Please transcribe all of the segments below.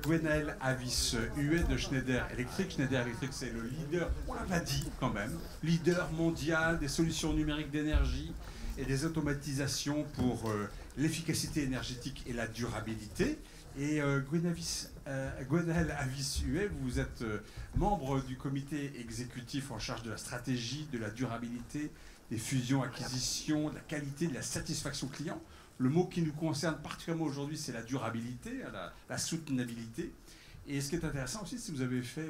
Gwenaëlle Avis-Huet de Schneider Electric. Schneider Electric, c'est le leader, on l'a pas dit quand même, leader mondial des solutions numériques d'énergie et des automatisations pour l'efficacité énergétique et la durabilité. Et Gwenaëlle Avis-Huet, vous êtes membre du comité exécutif en charge de la stratégie, de la durabilité, des fusions-acquisitions, de la qualité, de la satisfaction client. Le mot qui nous concerne particulièrement aujourd'hui, c'est la durabilité, la soutenabilité. Et ce qui est intéressant aussi, c'est que vous avez fait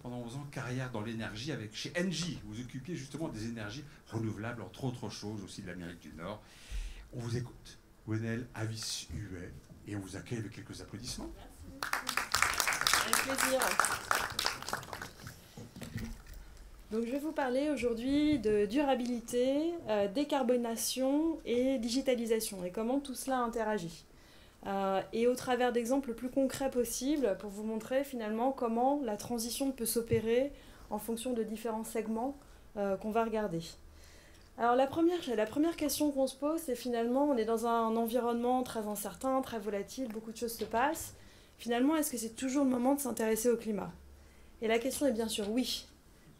pendant 11 ans carrière dans l'énergie chez Engie. Vous occupiez justement des énergies renouvelables, entre autres choses, aussi de l'Amérique du Nord. On vous écoute, Gwenaëlle Avis-Huet, et on vous accueille avec quelques applaudissements. Merci. Avec plaisir. Donc, je vais vous parler aujourd'hui de durabilité, décarbonation et digitalisation et comment tout cela interagit. Et au travers d'exemples le plus concrets possible pour vous montrer finalement comment la transition peut s'opérer en fonction de différents segments qu'on va regarder. Alors la première question qu'on se pose, c'est finalement on est dans un environnement très incertain, très volatile, beaucoup de choses se passent. Finalement, est-ce que c'est toujours le moment de s'intéresser au climat? Et la question est bien sûr oui.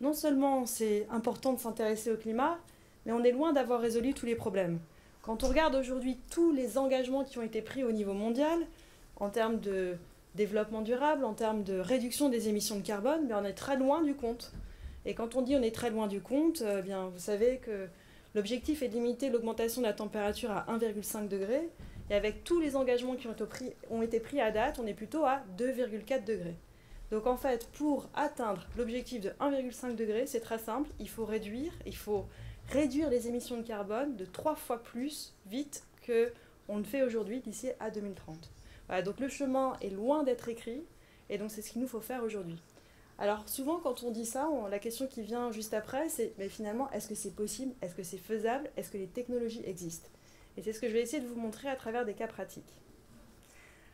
Non seulement c'est important de s'intéresser au climat, mais on est loin d'avoir résolu tous les problèmes. Quand on regarde aujourd'hui tous les engagements qui ont été pris au niveau mondial, en termes de développement durable, en termes de réduction des émissions de carbone, on est très loin du compte. Et quand on dit on est très loin du compte, bien, vous savez que l'objectif est de limiter l'augmentation de la température à 1,5 degré. Et avec tous les engagements qui ont été pris à date, on est plutôt à 2,4 degrés. Donc en fait, pour atteindre l'objectif de 1,5 degré, c'est très simple, il faut réduire les émissions de carbone de 3 fois plus vite qu'on le fait aujourd'hui d'ici à 2030. Voilà, donc le chemin est loin d'être écrit, et donc c'est ce qu'il nous faut faire aujourd'hui. Alors souvent quand on dit ça, la question qui vient juste après, c'est mais finalement, est-ce que c'est possible? Est-ce que c'est faisable? Est-ce que les technologies existent? Et c'est ce que je vais essayer de vous montrer à travers des cas pratiques.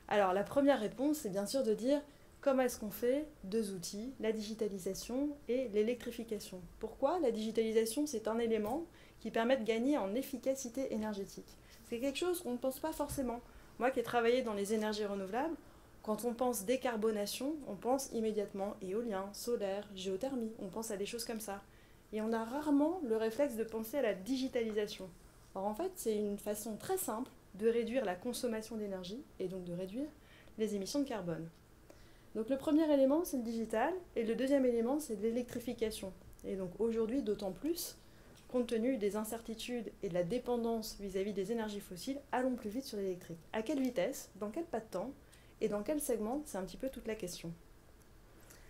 Alors la première réponse, c'est bien sûr de dire comment est-ce qu'on fait deux outils, la digitalisation et l'électrification. Pourquoi? La digitalisation, c'est un élément qui permet de gagner en efficacité énergétique. C'est quelque chose qu'on ne pense pas forcément. Moi qui ai travaillé dans les énergies renouvelables, quand on pense décarbonation, on pense immédiatement éolien, solaire, géothermie, on pense à des choses comme ça. Et on a rarement le réflexe de penser à la digitalisation. Or en fait, c'est une façon très simple de réduire la consommation d'énergie et donc de réduire les émissions de carbone. Donc le premier élément, c'est le digital, et le deuxième élément, c'est l'électrification. Et donc aujourd'hui, d'autant plus, compte tenu des incertitudes et de la dépendance vis-à-vis des énergies fossiles, allons plus vite sur l'électrique. À quelle vitesse? Dans quel pas de temps? Et dans quel segment? C'est un petit peu toute la question.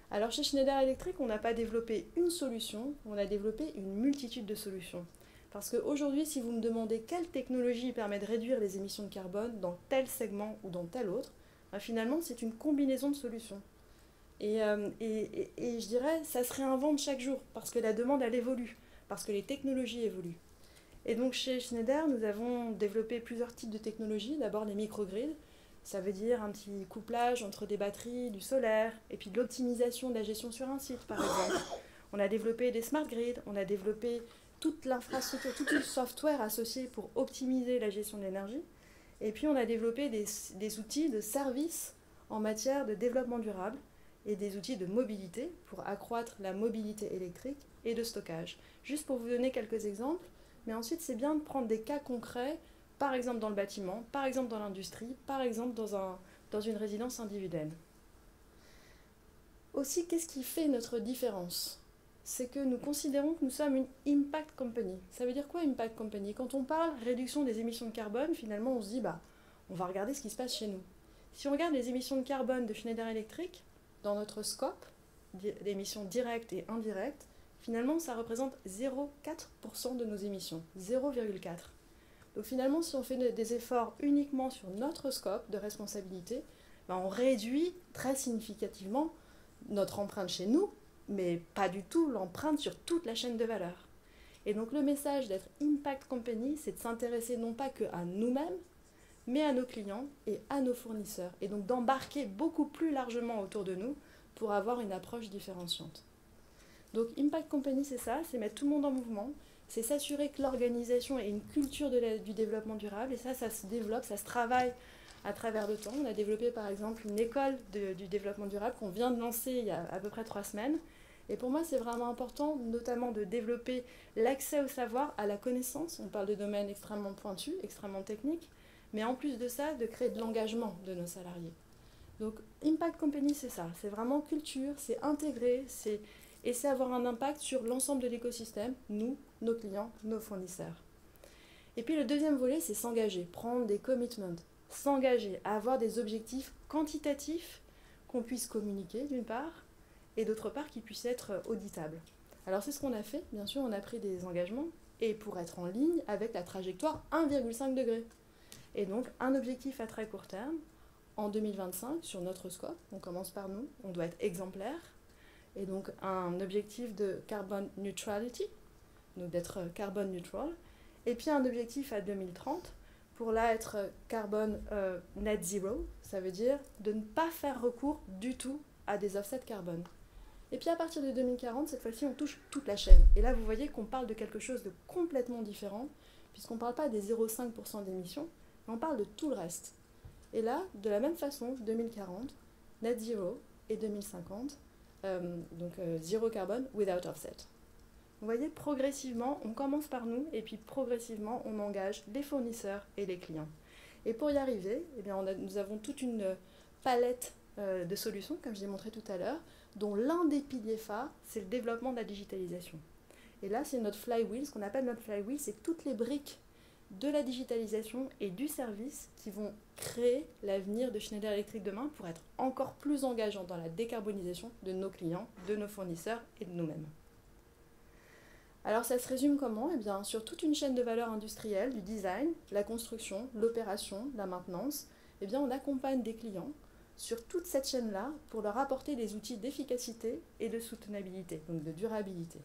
Alors chez Schneider Electric, on n'a pas développé une solution, on a développé une multitude de solutions. Parce qu'aujourd'hui, si vous me demandez quelle technologie permet de réduire les émissions de carbone dans tel segment ou dans tel autre, finalement, c'est une combinaison de solutions. Et je dirais, ça se réinvente chaque jour, parce que la demande, elle évolue, parce que les technologies évoluent. Et donc, chez Schneider, nous avons développé plusieurs types de technologies. D'abord, les microgrids, ça veut dire un petit couplage entre des batteries, du solaire, et puis de l'optimisation de la gestion sur un site, par exemple. On a développé des smart grids, on a développé toute l'infrastructure, tout le software associé pour optimiser la gestion de l'énergie. Et puis on a développé des outils de service en matière de développement durable et des outils de mobilité pour accroître la mobilité électrique et de stockage. Juste pour vous donner quelques exemples, mais ensuite c'est bien de prendre des cas concrets, par exemple dans le bâtiment, par exemple dans l'industrie, par exemple dans une résidence individuelle. Aussi, qu'est-ce qui fait notre différence? C'est que nous considérons que nous sommes une impact company. Ça veut dire quoi impact company? Quand on parle réduction des émissions de carbone, finalement on se dit on va regarder ce qui se passe chez nous. Si on regarde les émissions de carbone de Schneider Electric, dans notre scope d'émissions directes et indirectes, finalement ça représente 0,4% de nos émissions, 0,4. Donc finalement si on fait des efforts uniquement sur notre scope de responsabilité, on réduit très significativement notre empreinte chez nous, mais pas du tout l'empreinte sur toute la chaîne de valeur. Et donc le message d'être Impact Company, c'est de s'intéresser non pas qu'à nous-mêmes, mais à nos clients et à nos fournisseurs. Et donc d'embarquer beaucoup plus largement autour de nous pour avoir une approche différenciante. Donc Impact Company, c'est ça, c'est mettre tout le monde en mouvement, c'est s'assurer que l'organisation ait une culture du développement durable, et ça se développe, ça se travaille à travers le temps. On a développé par exemple une école du développement durable qu'on vient de lancer il y a à peu près 3 semaines. Et pour moi, c'est vraiment important, notamment de développer l'accès au savoir, à la connaissance. On parle de domaines extrêmement pointus, extrêmement techniques, mais en plus de ça, de créer de l'engagement de nos salariés. Donc, Impact Company, c'est ça. C'est vraiment culture, c'est intégrer, c'est avoir un impact sur l'ensemble de l'écosystème, nous, nos clients, nos fournisseurs. Et puis le deuxième volet, c'est s'engager, prendre des commitments, s'engager, avoir des objectifs quantitatifs qu'on puisse communiquer d'une part, et d'autre part qui puissent être auditables. Alors c'est ce qu'on a fait, bien sûr, on a pris des engagements, et pour être en ligne avec la trajectoire 1,5 degré. Et donc un objectif à très court terme, en 2025, sur notre scope, on commence par nous, on doit être exemplaire, et donc un objectif de carbon neutrality, donc d'être carbone neutral, et puis un objectif à 2030, pour là être carbone net zero, ça veut dire de ne pas faire recours du tout à des offsets carbone. Et puis à partir de 2040, cette fois-ci, on touche toute la chaîne. Et là, vous voyez qu'on parle de quelque chose de complètement différent, puisqu'on ne parle pas des 0,5% d'émissions, mais on parle de tout le reste. Et là, de la même façon, 2040, net zero, et 2050, donc zéro carbone without offset. Vous voyez, progressivement, on commence par nous, et puis progressivement, on engage les fournisseurs et les clients. Et pour y arriver, eh bien, nous avons toute une palette de solutions, comme je l'ai montré tout à l'heure, dont l'un des piliers phares, c'est le développement de la digitalisation. Et là, c'est notre flywheel. Ce qu'on appelle notre flywheel, c'est toutes les briques de la digitalisation et du service qui vont créer l'avenir de Schneider Electric demain pour être encore plus engageant dans la décarbonisation de nos clients, de nos fournisseurs et de nous-mêmes. Alors ça se résume comment ? Eh bien, sur toute une chaîne de valeur industrielle, du design, la construction, l'opération, la maintenance, eh bien, on accompagne des clients sur toute cette chaîne-là pour leur apporter des outils d'efficacité et de soutenabilité, donc de durabilité.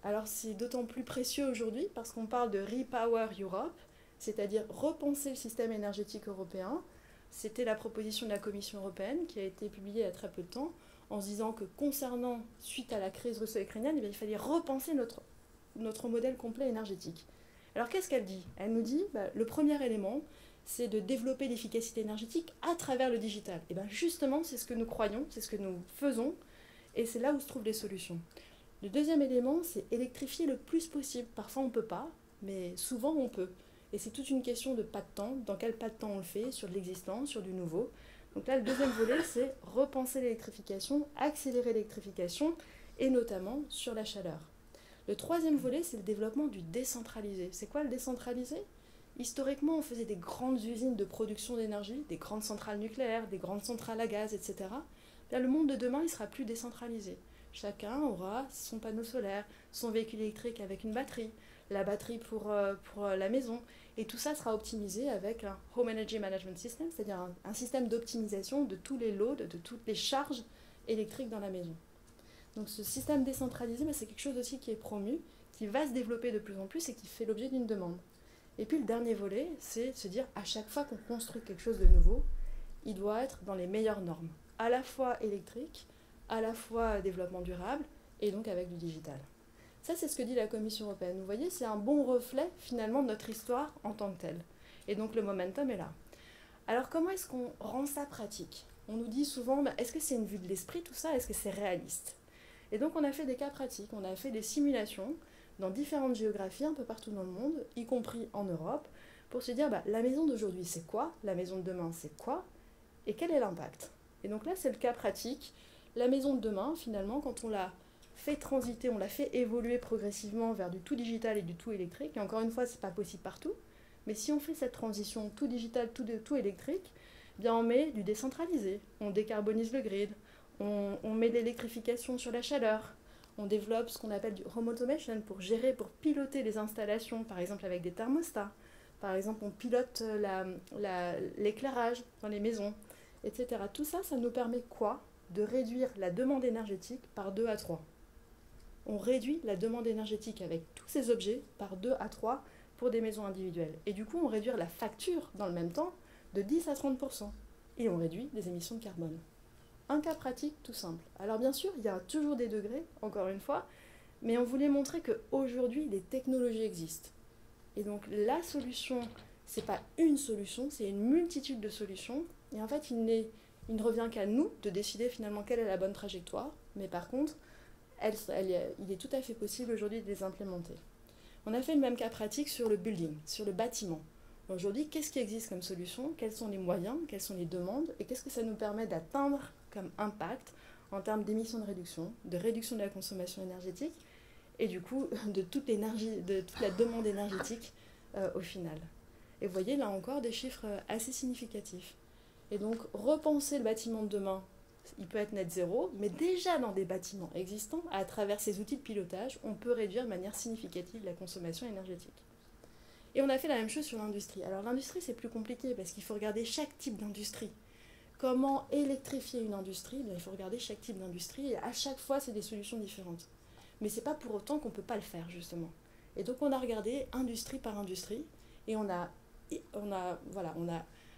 Alors c'est d'autant plus précieux aujourd'hui parce qu'on parle de Repower Europe, c'est-à-dire repenser le système énergétique européen. C'était la proposition de la Commission européenne qui a été publiée il y a très peu de temps en se disant que concernant, suite à la crise russo-ukrainienne, il fallait repenser notre modèle complet énergétique. Alors qu'est-ce qu'elle dit ? Elle nous dit, le premier élément, c'est de développer l'efficacité énergétique à travers le digital. Et bien justement, c'est ce que nous croyons, c'est ce que nous faisons, et c'est là où se trouvent les solutions. Le deuxième élément, c'est électrifier le plus possible. Parfois on ne peut pas, mais souvent on peut. Et c'est toute une question de pas de temps, dans quel pas de temps on le fait, sur de l'existant, sur du nouveau. Donc là, le deuxième volet, c'est repenser l'électrification, accélérer l'électrification, et notamment sur la chaleur. Le troisième volet, c'est le développement du décentralisé. C'est quoi le décentralisé ? Historiquement, on faisait des grandes usines de production d'énergie, des grandes centrales nucléaires, des grandes centrales à gaz, etc. Là, le monde de demain, il sera plus décentralisé. Chacun aura son panneau solaire, son véhicule électrique avec une batterie, la batterie pour la maison. Et tout ça sera optimisé avec un Home Energy Management System, c'est-à-dire un système d'optimisation de tous les loads, de toutes les charges électriques dans la maison. Donc ce système décentralisé, c'est quelque chose aussi qui est promu, qui va se développer de plus en plus et qui fait l'objet d'une demande. Et puis le dernier volet, c'est de se dire à chaque fois qu'on construit quelque chose de nouveau, il doit être dans les meilleures normes, à la fois électrique, à la fois développement durable et donc avec du digital. Ça, c'est ce que dit la Commission européenne. Vous voyez, c'est un bon reflet finalement de notre histoire en tant que telle. Et donc le momentum est là. Alors comment est-ce qu'on rend ça pratique ? On nous dit souvent, est-ce que c'est une vue de l'esprit tout ça ? Est-ce que c'est réaliste ? Et donc on a fait des cas pratiques, on a fait des simulations dans différentes géographies un peu partout dans le monde, y compris en Europe, pour se dire la maison d'aujourd'hui c'est quoi ? La maison de demain c'est quoi ? Et quel est l'impact ? Et donc là c'est le cas pratique. La maison de demain, finalement, quand on l'a fait transiter, on l'a fait évoluer progressivement vers du tout digital et du tout électrique, et encore une fois, ce n'est pas possible partout, mais si on fait cette transition tout digital, tout électrique, bien on met du décentralisé, on décarbonise le grid, on met de l'électrification sur la chaleur, on développe ce qu'on appelle du home automation pour gérer, pour piloter les installations, par exemple avec des thermostats, par exemple on pilote l'éclairage dans les maisons, etc. Tout ça, ça nous permet quoi ? De réduire la demande énergétique par 2 à 3. On réduit la demande énergétique avec tous ces objets par 2 à 3 pour des maisons individuelles. Et du coup, on réduit la facture dans le même temps de 10 à 30%. Et on réduit les émissions de carbone. Un cas pratique tout simple. Alors bien sûr, il y a toujours des degrés, encore une fois, mais on voulait montrer qu'aujourd'hui, les technologies existent. Et donc la solution c'est pas une solution, c'est une multitude de solutions. Et en fait, il ne revient qu'à nous de décider finalement quelle est la bonne trajectoire. Mais par contre, il est tout à fait possible aujourd'hui de les implémenter. On a fait le même cas pratique sur le building, sur le bâtiment. Aujourd'hui, qu'est-ce qui existe comme solution? Quels sont les moyens? Quelles sont les demandes? Et qu'est-ce que ça nous permet d'atteindre comme impact en termes d'émissions de réduction de la consommation énergétique et du coup de toute la demande énergétique au final. Et vous voyez là encore des chiffres assez significatifs. Et donc repenser le bâtiment de demain, il peut être net zéro, mais déjà dans des bâtiments existants, à travers ces outils de pilotage, on peut réduire de manière significative la consommation énergétique. Et on a fait la même chose sur l'industrie. Alors l'industrie, c'est plus compliqué parce qu'il faut regarder chaque type d'industrie. Comment électrifier une industrie? Il faut regarder chaque type d'industrie et à chaque fois, c'est des solutions différentes. Mais ce n'est pas pour autant qu'on ne peut pas le faire, justement. Et donc on a regardé industrie par industrie et on a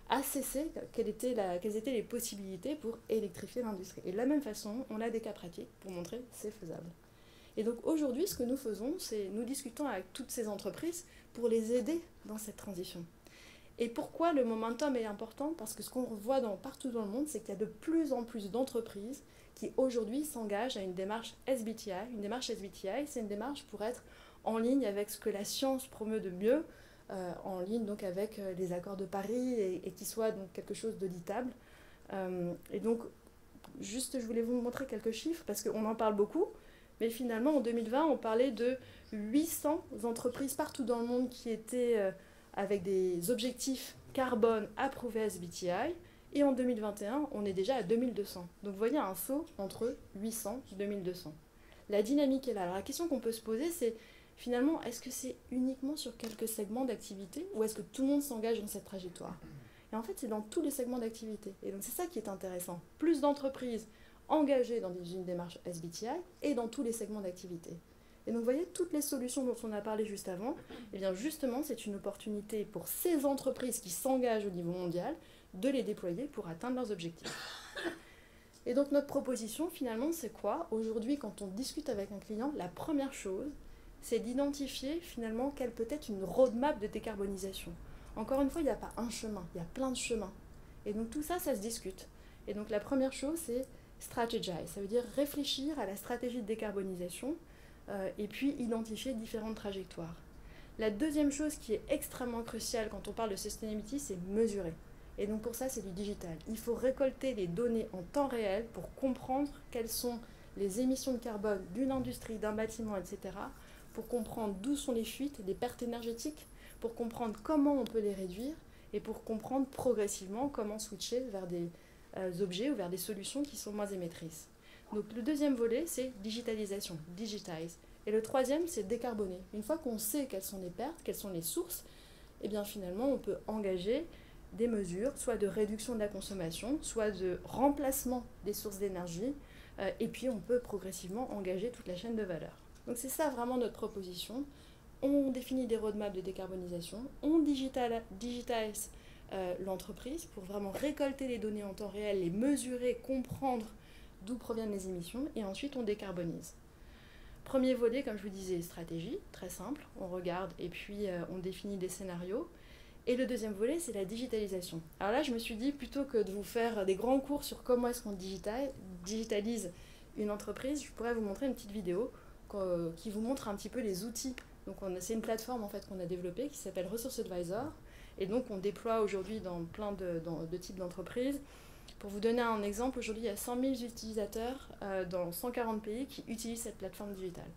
assessé quelles étaient les possibilités pour électrifier l'industrie. Et de la même façon, on a des cas pratiques pour montrer que c'est faisable. Et donc aujourd'hui, ce que nous faisons, c'est nous discutons avec toutes ces entreprises pour les aider dans cette transition. Et pourquoi le momentum est important? Parce que ce qu'on voit partout dans le monde, c'est qu'il y a de plus en plus d'entreprises qui aujourd'hui s'engagent à une démarche SBTI. Une démarche SBTI, c'est une démarche pour être en ligne avec ce que la science promeut de mieux, en ligne donc avec les accords de Paris et qui soit donc quelque chose d'auditable. Et donc, juste, je voulais vous montrer quelques chiffres parce qu'on en parle beaucoup. Mais finalement, en 2020, on parlait de 800 entreprises partout dans le monde qui étaient avec des objectifs carbone approuvés SBTI. Et en 2021, on est déjà à 2200. Donc vous voyez un saut entre 800 et 2200. La dynamique est là. Alors la question qu'on peut se poser, c'est finalement, est-ce que c'est uniquement sur quelques segments d'activité ou est-ce que tout le monde s'engage dans cette trajectoire? Et en fait, c'est dans tous les segments d'activité. Et donc c'est ça qui est intéressant. Plus d'entreprises engagés dans une démarche SBTI et dans tous les segments d'activité. Et donc vous voyez, toutes les solutions dont on a parlé juste avant, eh bien justement c'est une opportunité pour ces entreprises qui s'engagent au niveau mondial de les déployer pour atteindre leurs objectifs. Et donc notre proposition finalement c'est quoi? Aujourd'hui quand on discute avec un client, la première chose c'est d'identifier finalement quelle peut être une roadmap de décarbonisation. Encore une fois, il n'y a pas un chemin, il y a plein de chemins. Et donc tout ça, ça se discute. Et donc la première chose c'est strategize, ça veut dire réfléchir à la stratégie de décarbonisation et puis identifier différentes trajectoires. La deuxième chose qui est extrêmement cruciale quand on parle de sustainability, c'est mesurer. Et donc pour ça, c'est du digital. Il faut récolter les données en temps réel pour comprendre quelles sont les émissions de carbone d'une industrie, d'un bâtiment, etc. Pour comprendre d'où sont les fuites, les pertes énergétiques, pour comprendre comment on peut les réduire et pour comprendre progressivement comment switcher vers des objets ou vers des solutions qui sont moins émettrices. Donc le deuxième volet, c'est digitalisation, digitize. Et le troisième, c'est décarboner. Une fois qu'on sait quelles sont les pertes, quelles sont les sources, eh bien finalement, on peut engager des mesures, soit de réduction de la consommation, soit de remplacement des sources d'énergie, et puis on peut progressivement engager toute la chaîne de valeur. Donc c'est ça vraiment notre proposition. On définit des roadmaps de décarbonisation, on digitise l'entreprise pour vraiment récolter les données en temps réel, les mesurer, comprendre d'où proviennent les émissions, et ensuite on décarbonise. Premier volet, comme je vous disais, stratégie, très simple, on regarde et puis on définit des scénarios. Et le deuxième volet, c'est la digitalisation. Alors là, je me suis dit, plutôt que de vous faire des grands cours sur comment est-ce qu'on digitalise une entreprise, je pourrais vous montrer une petite vidéo qui vous montre un petit peu les outils. Donc c'est une plateforme en fait qu'on a développée qui s'appelle Resource Advisor. Et donc, on déploie aujourd'hui dans plein de types d'entreprises. Pour vous donner un exemple, aujourd'hui, il y a 100 000 utilisateurs dans 140 pays qui utilisent cette plateforme digitale,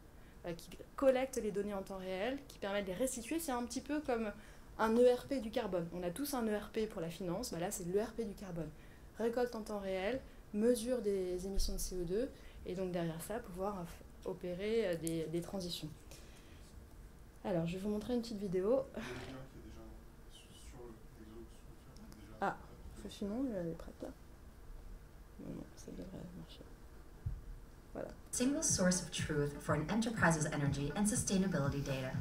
qui collectent les données en temps réel, qui permettent de les restituer. C'est un petit peu comme un ERP du carbone. On a tous un ERP pour la finance, là, c'est l'ERP du carbone. Récolte en temps réel, mesure des émissions de CO2, et donc derrière ça, pouvoir opérer des transitions. Alors, je vais vous montrer une petite vidéo. Ah, sinon, elle est prête là. Non, ça devrait marcher. Voilà. Single source of truth for an enterprise's energy and sustainability data.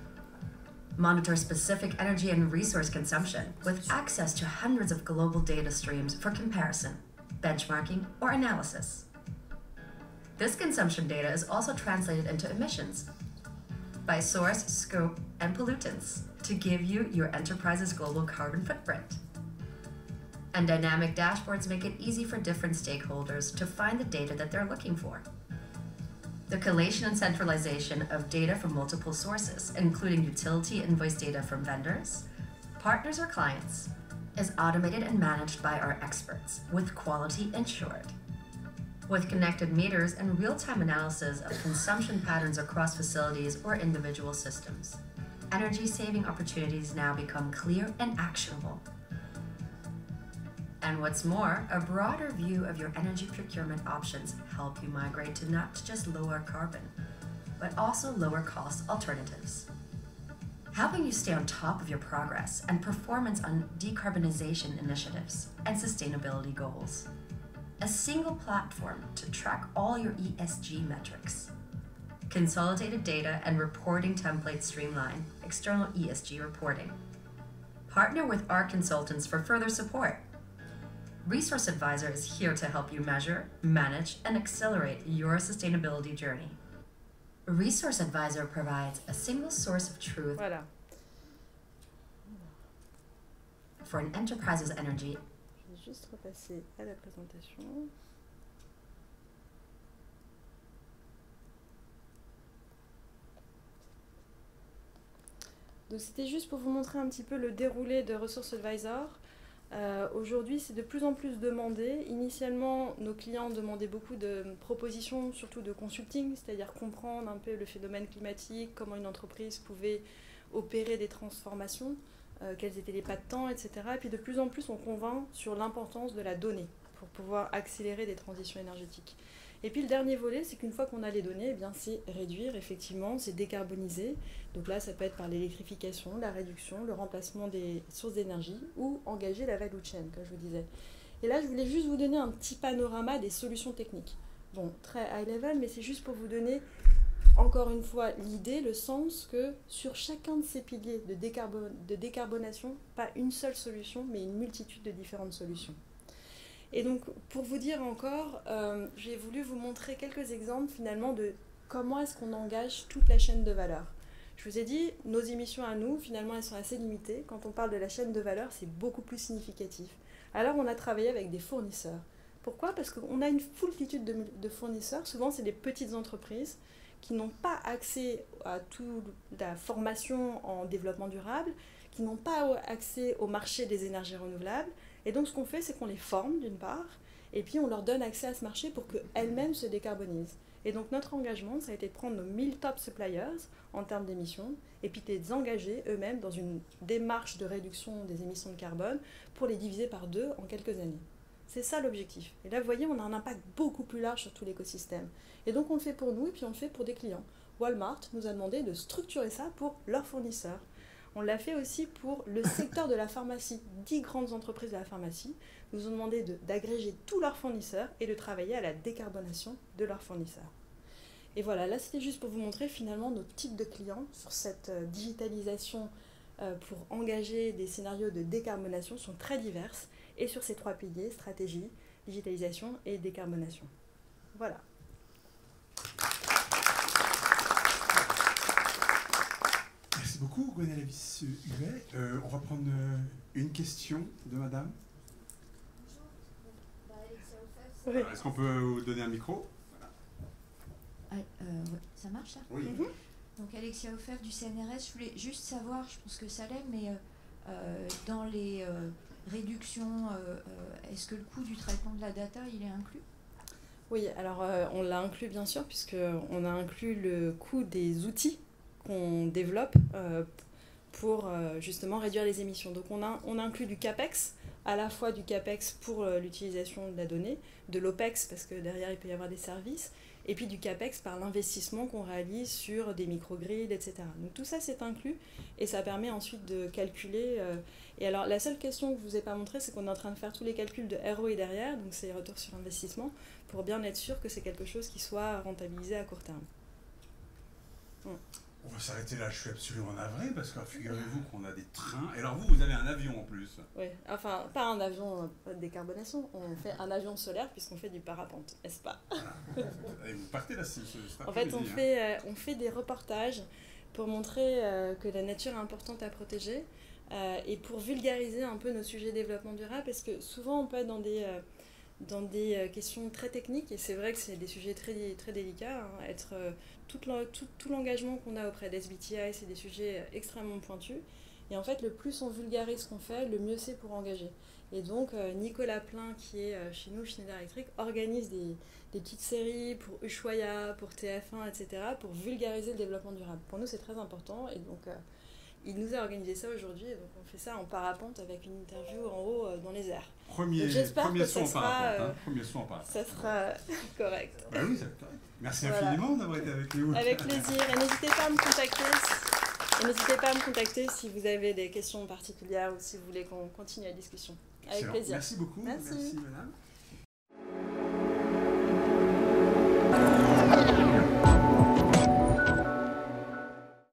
Monitor specific energy and resource consumption with access to hundreds of global data streams for comparison, benchmarking, or analysis. This consumption data is also translated into emissions by source, scope, and pollutants to give you your enterprise's global carbon footprint. And dynamic dashboards make it easy for different stakeholders to find the data that they're looking for. The collation and centralization of data from multiple sources, including utility invoice data from vendors, partners, or clients, is automated and managed by our experts, with quality ensured. With connected meters and real-time analysis of consumption patterns across facilities or individual systems, energy-saving opportunities now become clear and actionable. And what's more, a broader view of your energy procurement options help you migrate to not just lower carbon, but also lower cost alternatives, helping you stay on top of your progress and performance on decarbonization initiatives and sustainability goals. A single platform to track all your ESG metrics. Consolidated data and reporting templates streamline external ESG reporting. Partner with our consultants for further support. Resource Advisor is here to help you measure, manage, and accelerate your sustainability journey. Resource Advisor provides a single source of truth Voilà. for an enterprise's energy. Je vais juste repasser à la présentation. Donc c'était juste pour vous montrer un petit peu le déroulé de Resource Advisor. Aujourd'hui, c'est de plus en plus demandé. Initialement, nos clients demandaient beaucoup de propositions, surtout de consulting, c'est-à-dire comprendre un peu le phénomène climatique, comment une entreprise pouvait opérer des transformations, quels étaient les pas de temps, etc. Et puis de plus en plus, on convainc sur l'importance de la donnée pour pouvoir accélérer des transitions énergétiques. Et puis le dernier volet, c'est qu'une fois qu'on a les données, eh bien, c'est réduire, effectivement, c'est décarboniser. Donc là, ça peut être par l'électrification, la réduction, le remplacement des sources d'énergie ou engager la value chain, comme je vous disais. Et là, je voulais juste vous donner un petit panorama des solutions techniques. Bon, très high level, mais c'est juste pour vous donner, encore une fois, l'idée, le sens que sur chacun de ces piliers de décarbonation, pas une seule solution, mais une multitude de différentes solutions. Et donc, pour vous dire encore, j'ai voulu vous montrer quelques exemples finalement de comment est-ce qu'on engage toute la chaîne de valeur. Je vous ai dit, nos émissions à nous, finalement, elles sont assez limitées. Quand on parle de la chaîne de valeur, c'est beaucoup plus significatif. Alors, on a travaillé avec des fournisseurs. Pourquoi ? Parce qu'on a une foultitude de fournisseurs. Souvent, c'est des petites entreprises qui n'ont pas accès à toute la formation en développement durable, qui n'ont pas accès au marché des énergies renouvelables. Et donc, ce qu'on fait, c'est qu'on les forme, d'une part, et puis on leur donne accès à ce marché pour qu'elles-mêmes se décarbonisent. Et donc, notre engagement, ça a été de prendre nos 1000 top suppliers en termes d'émissions, et puis de les engager eux-mêmes dans une démarche de réduction des émissions de carbone pour les diviser par 2 en quelques années. C'est ça l'objectif. Et là, vous voyez, on a un impact beaucoup plus large sur tout l'écosystème. Et donc, on le fait pour nous, et puis on le fait pour des clients. Walmart nous a demandé de structurer ça pour leurs fournisseurs. On l'a fait aussi pour le secteur de la pharmacie. 10 grandes entreprises de la pharmacie nous ont demandé d'agréger tous leurs fournisseurs et de travailler à la décarbonation de leurs fournisseurs. Et voilà, là c'était juste pour vous montrer finalement nos types de clients sur cette digitalisation pour engager des scénarios de décarbonation sont très diverses et sur ces 3 piliers, stratégie, digitalisation et décarbonation. Voilà. Merci beaucoup, Gwenaëlle Huet. On va prendre une question de madame. Oui. Est-ce qu'on peut vous donner un micro ? Ouais, ça marche ça ? Oui. Donc Alexia Offert du CNRS, je voulais juste savoir, je pense que ça l'est, mais dans les réductions, est-ce que le coût du traitement de la data, il est inclus ? Oui, alors on l'a inclus bien sûr, puisqu'on a inclus le coût des outils qu'on développe pour justement réduire les émissions. Donc on inclut du CAPEX, à la fois du CAPEX pour l'utilisation de la donnée, de l'OPEX parce que derrière il peut y avoir des services, et puis du CAPEX par l'investissement qu'on réalise sur des microgrids, etc. Donc tout ça c'est inclus et ça permet ensuite de calculer. Et alors la seule question que je ne vous ai pas montrée, c'est qu'on est en train de faire tous les calculs de ROI derrière, donc c'est retour sur investissement, pour bien être sûr que c'est quelque chose qui soit rentabilisé à court terme. On va s'arrêter là, je suis absolument navré parce que figurez-vous qu'on a des trains. Et alors vous avez un avion en plus. Oui, enfin pas un avion de décarbonation, on fait un avion solaire puisqu'on fait du parapente, n'est-ce pas ? Voilà. Et vous partez là, cet En fait, après-midi, on fait des reportages pour montrer que la nature est importante à protéger et pour vulgariser un peu nos sujets de développement durable, parce que souvent on peut être dans des questions très techniques, et c'est vrai que c'est des sujets très, très délicats. Tout l'engagement qu'on a auprès d'SBTI, c'est des sujets extrêmement pointus. Et en fait, le plus on vulgarise ce qu'on fait, le mieux c'est pour engager. Et donc, Nicolas Plein, qui est chez nous, Schneider Electric, organise des petites séries pour Ushuaïa, pour TF1, etc., pour vulgariser le développement durable. Pour nous, c'est très important. Et donc, il nous a organisé ça aujourd'hui. Et donc, on fait ça en parapente avec une interview en haut dans les airs. Premier son en parapente. Premier son en parapente. Ça sera correct. Bah oui, c'est correct. Merci infiniment d'avoir été avec nous. Avec plaisir. Et n'hésitez pas à me contacter. Et n'hésitez pas à me contacter si vous avez des questions particulières ou si vous voulez qu'on continue la discussion. Avec Excellent. plaisir. Merci beaucoup. Merci Madame.